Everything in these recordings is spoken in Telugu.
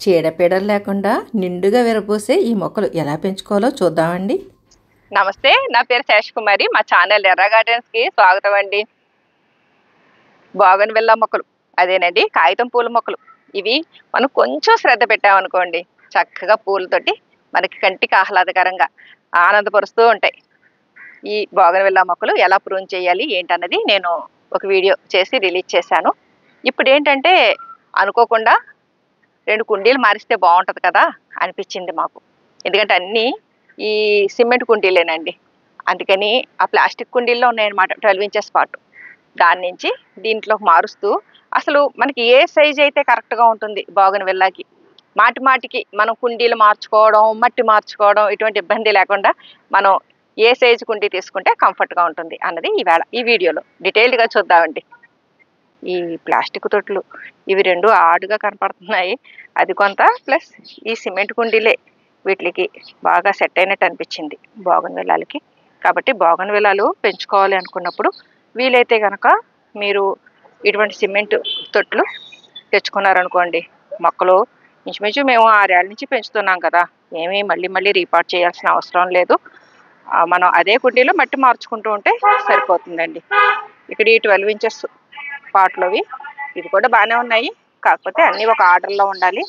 చీడపీడలు లేకుండా నిండుగా విరబోసే ఈ మొక్కలు ఎలా పెంచుకోవాలో చూద్దామండి. నమస్తే, నా పేరు శేషకుమారి. మా ఛానల్ ఎర్ర గార్డెన్స్కి స్వాగతం అండి. బోగన్విల్లా మొక్కలు, అదేనండి కాగితం పూల మొక్కలు. ఇవి మనం కొంచెం శ్రద్ధ పెట్టామనుకోండి, చక్కగా పూలతోటి మనకి కంటికి ఆహ్లాదకరంగా ఆనందపరుస్తూ ఉంటాయి. ఈ బోగన్విల్లా మొక్కలు ఎలా ప్రూన్ చేయాలి ఏంటన్నది నేను ఒక వీడియో చేసి రిలీజ్ చేశాను. ఇప్పుడు ఏంటంటే అనుకోకుండా 2 కుండీలు మారిస్తే బాగుంటుంది కదా అనిపించింది మాకు. ఎందుకంటే అన్నీ ఈ సిమెంట్ కుండీలేనండి. అందుకని ఆ ప్లాస్టిక్ కుండీల్లో ఉన్నాయన్నమాట 12 ఇంచెస్ పాటు. దాని నుంచి దీంట్లో మారుస్తూ అసలు మనకి ఏ సైజ్ అయితే కరెక్ట్గా ఉంటుంది బోగన్విల్లాకి, మాటికి మనం కుండీలు మార్చుకోవడం, మట్టి మార్చుకోవడం ఇటువంటి ఇబ్బంది లేకుండా మనం ఏ సైజు కుండీ తీసుకుంటే కంఫర్ట్గా ఉంటుంది అన్నది ఈవేళ ఈ వీడియోలో డీటెయిల్డ్గా చూద్దామండి. ఈ ప్లాస్టిక్ తొట్లు ఇవి 2 ఆడుగా కనపడుతున్నాయి. అది కొంత ప్లస్ ఈ సిమెంట్ కుండీలే వీటికి బాగా సెట్ అయినట్టు అనిపించింది బోగన్విల్లాలకి. కాబట్టి బోగన్విల్లాలు పెంచుకోవాలి అనుకున్నప్పుడు వీలైతే కనుక మీరు ఇటువంటి సిమెంట్ తొట్లు తెచ్చుకున్నారనుకోండి, మొక్కలు ఇంచుమించు మేము 6 ఏళ్ళ నుంచి పెంచుతున్నాం కదా, ఏమీ మళ్ళీ రీపాట్ చేయాల్సిన అవసరం లేదు. మనం అదే కుండీలో మట్టి మార్చుకుంటూ ఉంటే సరిపోతుందండి. ఇక్కడ ఈ 12 ఇంచెస్ పాట్లోవి ఇవి కూడా బాగానే ఉన్నాయి, కాకపోతే అన్నీ ఒక ఆర్డర్లో ఉండాలి.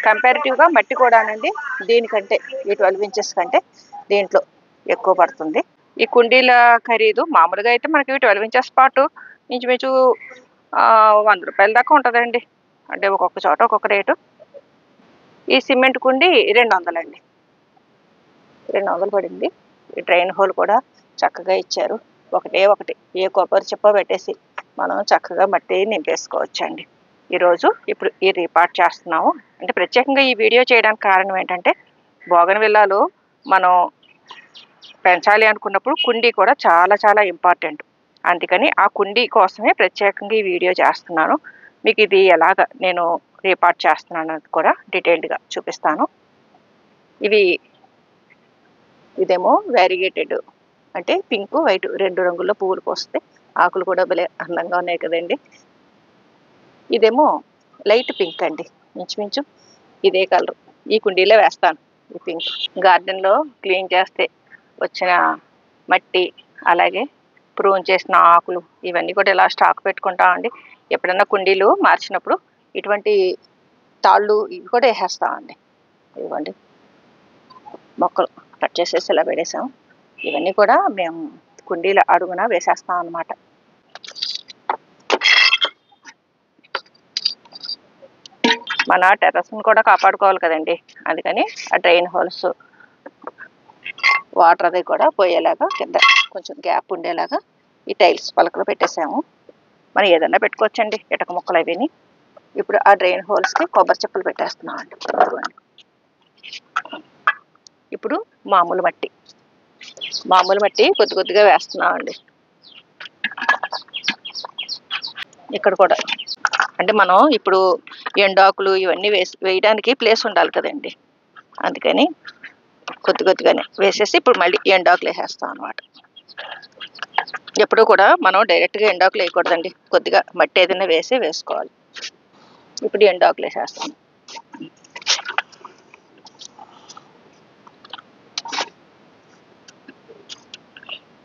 కంపారిటివ్గా మట్టి కూడా అనండి దీనికంటే ఈ 12 ఇంచెస్ కంటే దీంట్లో ఎక్కువ పడుతుంది. ఈ కుండీల ఖరీదు మామూలుగా అయితే మనకి 12 ఇంచెస్ పాటు ఇంచుమించు 100 రూపాయల దాకా ఉంటుందండి. అంటే ఒక్కొక్క చోట ఒక్కొక్క రేటు. ఈ సిమెంట్ కుండీ 200 అండి. 200 పడింది. ఈ డ్రైన్ హోల్ కూడా చక్కగా ఇచ్చారు. ఒకటి ఏ కొబ్బరి చెప్ప పెట్టేసి మనం చక్కగా మట్టి నింపేసుకోవచ్చండి. ఇప్పుడు ఈ రీపాట్ చేస్తున్నాము. అంటే ప్రత్యేకంగా ఈ వీడియో చేయడానికి కారణం ఏంటంటే బోగన్విల్లాలు మనం పెంచాలి అనుకున్నప్పుడు కుండీ కూడా చాలా ఇంపార్టెంట్. అందుకని ఆ కుండీ కోసమే ప్రత్యేకంగా ఈ వీడియో చేస్తున్నాను. మీకు ఇది ఎలాగ నేను రీపాట్ చేస్తున్నాను అది కూడా డీటెయిల్డ్గా చూపిస్తాను. ఇదేమో వ్యారిగేటెడ్, అంటే పింక్ వైట్ 2 రంగుల్లో పువ్వులు పోస్తే ఆకులు కూడా భలే అందంగా ఉన్నాయి కదండి. ఇదేమో లైట్ పింక్ అండి, ఇంచుమించు ఇదే కలర్. ఈ కుండీలో వేస్తాను ఈ పింక్. గార్డెన్లో క్లీన్ చేస్తే వచ్చిన మట్టి, అలాగే ప్రూన్ చేసిన ఆకులు ఇవన్నీ కూడా ఇలా స్టాక్ పెట్టుకుంటామండి. ఎప్పుడన్నా కుండీలు మార్చినప్పుడు ఇటువంటి తాళ్ళు ఇవి కూడా వేసేస్తామండి. ఇవ్వండి, మొక్కలు కట్ చేసేసి ఇలా పెడేసాం. ఇవన్నీ కూడా మేము కుండీల అడుగున వేసేస్తాం అన్నమాట. మన టెర్రస్ని కూడా కాపాడుకోవాలి కదండి, అందుకని ఆ డ్రైన్ హోల్స్ వాటర్ అది కూడా పోయేలాగా కింద కొంచెం గ్యాప్ ఉండేలాగా ఈ టైల్స్ పలకలు పెట్టేసాము. మనం ఏదన్నా పెట్టుకోవచ్చండి ఇటక మొక్కలు అవిని. ఇప్పుడు ఆ డ్రైన్ హోల్స్కి కొబ్బరి చెప్పులు పెట్టేస్తున్నాం అండి. ఇప్పుడు మామూలు మట్టి కొద్దిగా వేస్తున్నామండి. ఇక్కడ కూడా అంటే మనం ఇప్పుడు ఎండాకులు ఇవన్నీ వేయడానికి ప్లేస్ ఉండాలి కదండి, అందుకని కొద్దిగానే వేసేసి ఇప్పుడు మళ్ళీ ఎండాకులు వేసేస్తాం అనమాట. ఎప్పుడు కూడా మనం డైరెక్ట్గా ఎండాకులు వేయకూడదండి, కొద్దిగా మట్టి ఏదైనా వేసుకోవాలి. ఇప్పుడు ఎండాకులు వేసేస్తాం.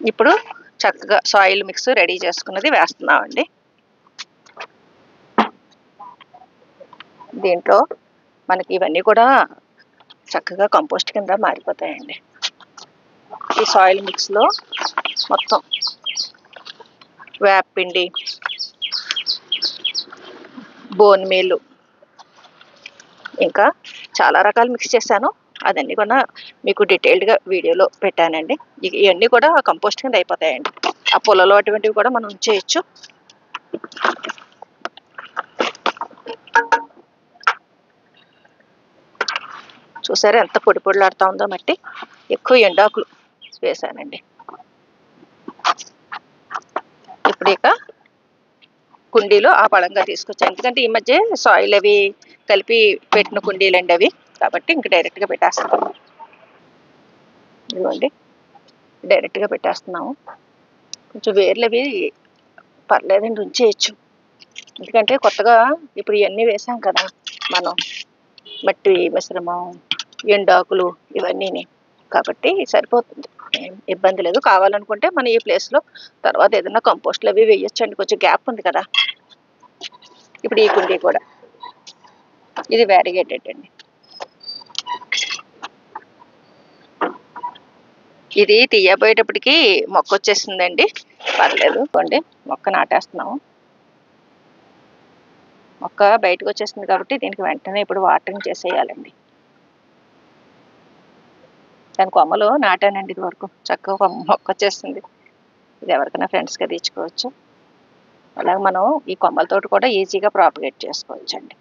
ఇప్పుడు చక్కగా సాయిల్ మిక్స్ రెడీ చేసుకున్నది వేస్తున్నామండి. దీంట్లో మనకి ఇవన్నీ కూడా చక్కగా కంపోస్ట్ కింద మారిపోతాయండి. ఈ సాయిల్ మిక్స్లో మొత్తం వేపపిండి, బోన్ మీల్, ఇంకా చాలా రకాలు మిక్స్ చేశాను. అదన్నీ కూడా మీకు డీటెయిల్డ్గా వీడియోలో పెట్టానండి. ఇవన్నీ కూడా కంపోస్ట్ కింద అయిపోతాయండి. ఆ పొలలో అటువంటివి కూడా మనం ఉంచేయచ్చు. చూసారా ఎంత పొడిలాడుతూ ఉందో మట్టి. ఎక్కువ ఎండాకులు వేసానండి. ఇప్పుడు ఇక కుండీలు ఆ పళంగా తీసుకొచ్చాను, ఎందుకంటే ఈ మధ్య సాయిల్ అవి కలిపి పెట్టిన కుండీలండి అవి, కాబట్టి ఇంక డైరెక్ట్గా పెట్టేస్తాము. ఇదిగోండి, డైరెక్ట్గా పెట్టేస్తున్నాము. కొంచెం వేర్లు అవి పర్లేదండి ఉంచేయచ్చు. ఎందుకంటే కొత్తగా ఇప్పుడు ఇవన్నీ వేసాం కదా మనం, మట్టి మిశ్రమం, ఎండాకులు ఇవన్నీ, కాబట్టి సరిపోతుంది, ఏం ఇబ్బంది లేదు. కావాలనుకుంటే మనం ఈ ప్లేస్లో తర్వాత ఏదైనా కంపోస్ట్లు అవి వేయొచ్చండి, కొంచెం గ్యాప్ ఉంది కదా. ఇప్పుడు ఈ కుండీ కూడా ఇది వ్యారిగేటెడ్ అండి. ఇది తీయబోయేటప్పటికి మొక్క వచ్చేసిందండి, పర్లేదు అండి. మొక్క నాటేస్తున్నాము, మొక్క బయటకు వచ్చేసింది కాబట్టి దీనికి వెంటనే ఇప్పుడు వాటరింగ్ చేసేయాలండి. దాని కొమ్మలు నాటానండి ఇది వరకు, చక్కగా మొక్క వచ్చేసింది. ఇది ఎవరికైనా ఫ్రెండ్స్గా తీసుకోవచ్చు. అలాగే మనం ఈ కొమ్మలతోటి కూడా ఈజీగా ప్రాపగేట్ చేసుకోవచ్చు అండి.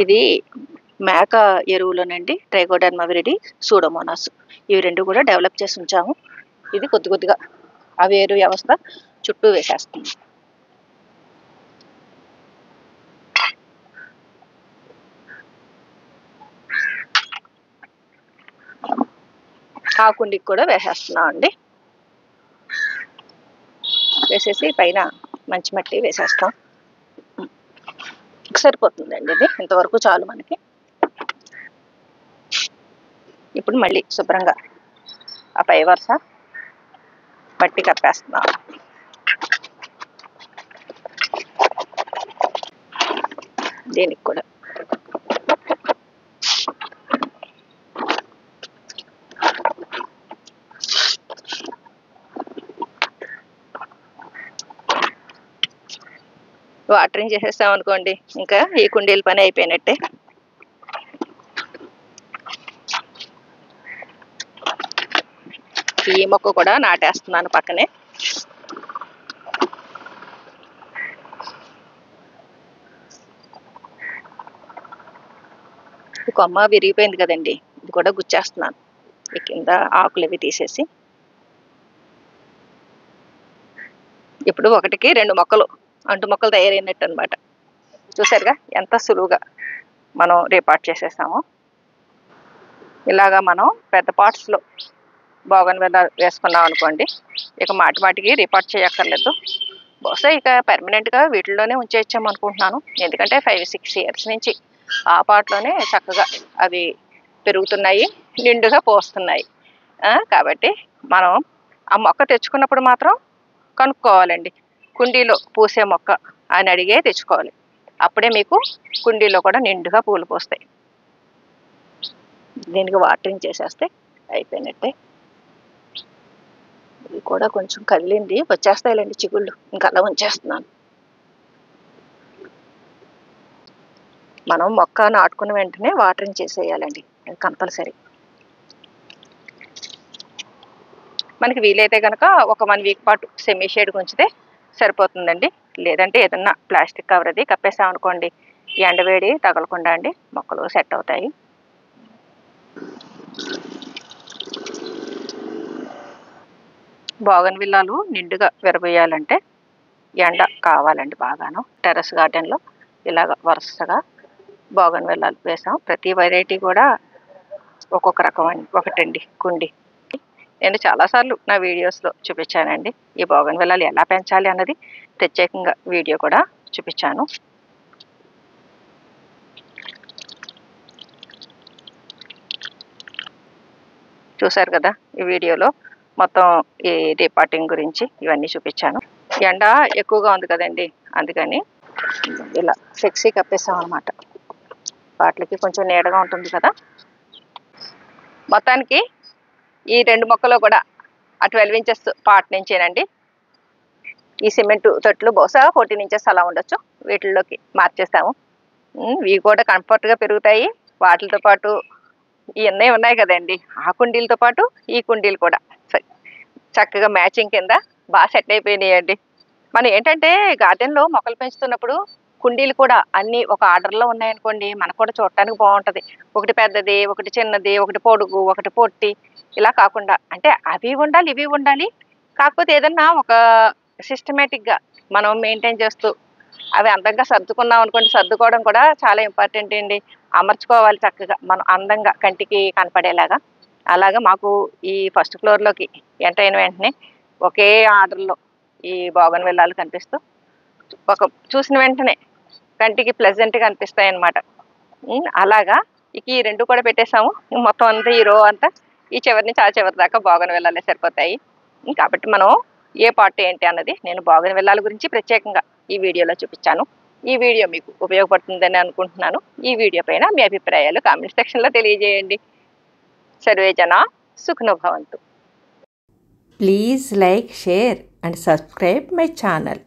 ఇది మేక ఎరువులోనండి, ట్రైకోడర్మా విరిడి, సూడోమోనాస్, ఇవి రెండు కూడా డెవలప్ చేసి ఉంచాము. ఇది కొద్ది కొద్దిగా ఆ వేరు వ్యవస్థ చుట్టూ వేసేస్తుంది. ఆ కుండీకి కూడా వేసేస్తున్నాం అండి. వేసేసి పైన మంచి మట్టి వేసేస్తాం, సరిపోతుందండి. ఇది ఇంతవరకు చాలు మనకి. ఇప్పుడు మళ్ళీ శుభ్రంగా ఆ పై వరుస మట్టి కప్పేస్తున్నాం. దీనికి కూడా వాటరింగ్ చేసేస్తాం అనుకోండి, ఇంకా ఈ కుండీల పని అయిపోయినట్టే. ఈ మొక్క కూడా నాటేస్తున్నాను పక్కనే. ఈ కొమ్మ విరిగిపోయింది కదండి, ఇది కూడా గుచ్చేస్తున్నాను ఈ కింద ఆకులు అవి తీసేసి. ఇప్పుడు ఒకటికి 2 మొక్కలు, అంటు మొక్కలు తయారైనట్టు అనమాట. చూసారుగా ఎంత సులువుగా మనం రీపాట్ చేసేసాము. ఇలాగా మనం పెద్ద పార్ట్స్లో బోగన్విల్లా వేసుకున్నాం అనుకోండి, ఇక మాటికి రీపాట్ చేయక్కర్లేదు. బహుశా ఇక పర్మనెంట్గా వీటిల్లోనే ఉంచేయచ్చాము అనుకుంటున్నాను. ఎందుకంటే 5-6 ఇయర్స్ నుంచి ఆ పాట్లోనే చక్కగా అవి పెరుగుతున్నాయి, నిండుగా పోస్తున్నాయి. కాబట్టి మనం ఆ మొక్క తెచ్చుకున్నప్పుడు మాత్రం కనుక్కోవాలండి, కుండీలో పూసే మొక్క అని అడిగే తెచ్చుకోవాలి. అప్పుడే మీకు కుండీలో కూడా నిండుగా పూలు పోస్తాయి. దీనికి వాటరింగ్ చేసేస్తే అయిపోయినట్టే. ఇది కూడా కొంచెం కదిలింది, వచ్చేస్తాయిలేండి చిగుళ్ళు, ఇంకా అలా ఉంచేస్తున్నాను. మనం మొక్క నాటుకున్న వెంటనే వాటరింగ్ చేసేయాలండి, అది కంపల్సరీ. మనకి వీలైతే కనుక ఒక 1 వీక్ పాటు సెమీ షేడ్కి ఉంచితే సరిపోతుందండి. లేదంటే ఏదన్నా ప్లాస్టిక్ కవర్ అది కప్పేసామనుకోండి, ఎండవేడి తగలకుండా అండి మొక్కలు సెట్ అవుతాయి. బోగన్విల్లాలు నిండుగా విరబోయాలంటే ఎండ కావాలండి బాగాను. టెర్రస్ గార్డెన్లో ఇలాగ వరుసగా బోగన్విల్లాలు వేసాం. ప్రతి వెరైటీ కూడా ఒక్కొక్క రకం ఒకటండి కుండి. నేను చాలాసార్లు నా వీడియోస్లో చూపించానండి, ఈ బోగన్విల్లాలు ఎలా పెంచాలి అన్నది ప్రత్యేకంగా వీడియో కూడా చూపించాను. చూసారు కదా, ఈ వీడియోలో మొత్తం ఈ రీపాటింగ్ గురించి ఇవన్నీ చూపించాను. ఎండ ఎక్కువగా ఉంది కదండి, అందుకని ఇలా ఫ్లెక్సీ కప్పేసాం అనమాట. వాటికి కొంచెం నీడగా ఉంటుంది కదా. మొత్తానికి ఈ 2 మొక్కలు కూడా ఆ 12 ఇంచెస్ పార్ట్ నుంచేనండి ఈ సిమెంట్ తొట్లు, బహుశా 14 ఇంచెస్ అలా ఉండొచ్చు, వీటిల్లోకి మార్చేస్తాము. ఇవి కూడా కంఫర్ట్గా పెరుగుతాయి. వాటితో పాటు ఇవన్నీ ఉన్నాయి కదండి, ఆ కుండీలతో పాటు ఈ కుండీలు కూడా చక్కగా మ్యాచింగ్ కింద బాగా సెట్ అయిపోయినాయండి. మనం ఏంటంటే గార్డెన్లో మొక్కలు పెంచుతున్నప్పుడు కుండీలు కూడా అన్నీ ఒక ఆర్డర్లో ఉన్నాయనుకోండి, మనకు కూడా చూడటానికి బాగుంటుంది. ఒకటి పెద్దది, ఒకటి చిన్నది, ఒకటి పొడుగు, ఒకటి పొట్టి, ఇలా కాకుండా అంటే అవి ఉండాలి ఇవి ఉండాలి, కాకపోతే ఏదన్నా ఒక సిస్టమేటిక్గా మనం మెయింటైన్ చేస్తూ అవి అందంగా సర్దుకున్నాం అనుకోండి. సర్దుకోవడం కూడా చాలా ఇంపార్టెంట్ అండి, అమర్చుకోవాలి చక్కగా మనం అందంగా కంటికి కనపడేలాగా. అలాగా మాకు ఈ ఫస్ట్ ఫ్లోర్లోకి ఎంటర్ అయిన వెంటనే ఒకే ఆర్డర్లో ఈ బోగన్విల్లాలు కనిపిస్తూ చూసిన వెంటనే కంటికి ప్లెజెంట్గా అనిపిస్తాయి అన్నమాట. అలాగా ఇక ఈ 2 కూడా పెట్టేసాము. మొత్తం అంతా ఈ రో అంతా ఈ చివరి నుంచి ఆ చివరి దాకా బోగన్విల్లాలే సరిపోతాయి. కాబట్టి మనం ఏ పార్ట్ ఏంటి అన్నది నేను బోగన్విల్లాల గురించి ప్రత్యేకంగా ఈ వీడియోలో చూపించాను. ఈ వీడియో మీకు ఉపయోగపడుతుందని అనుకుంటున్నాను. ఈ వీడియో పైన మీ అభిప్రాయాలు కామెంట్ సెక్షన్లో తెలియజేయండి. సర్వే జన సుఖినో భవంతు. Please like, share and subscribe my channel.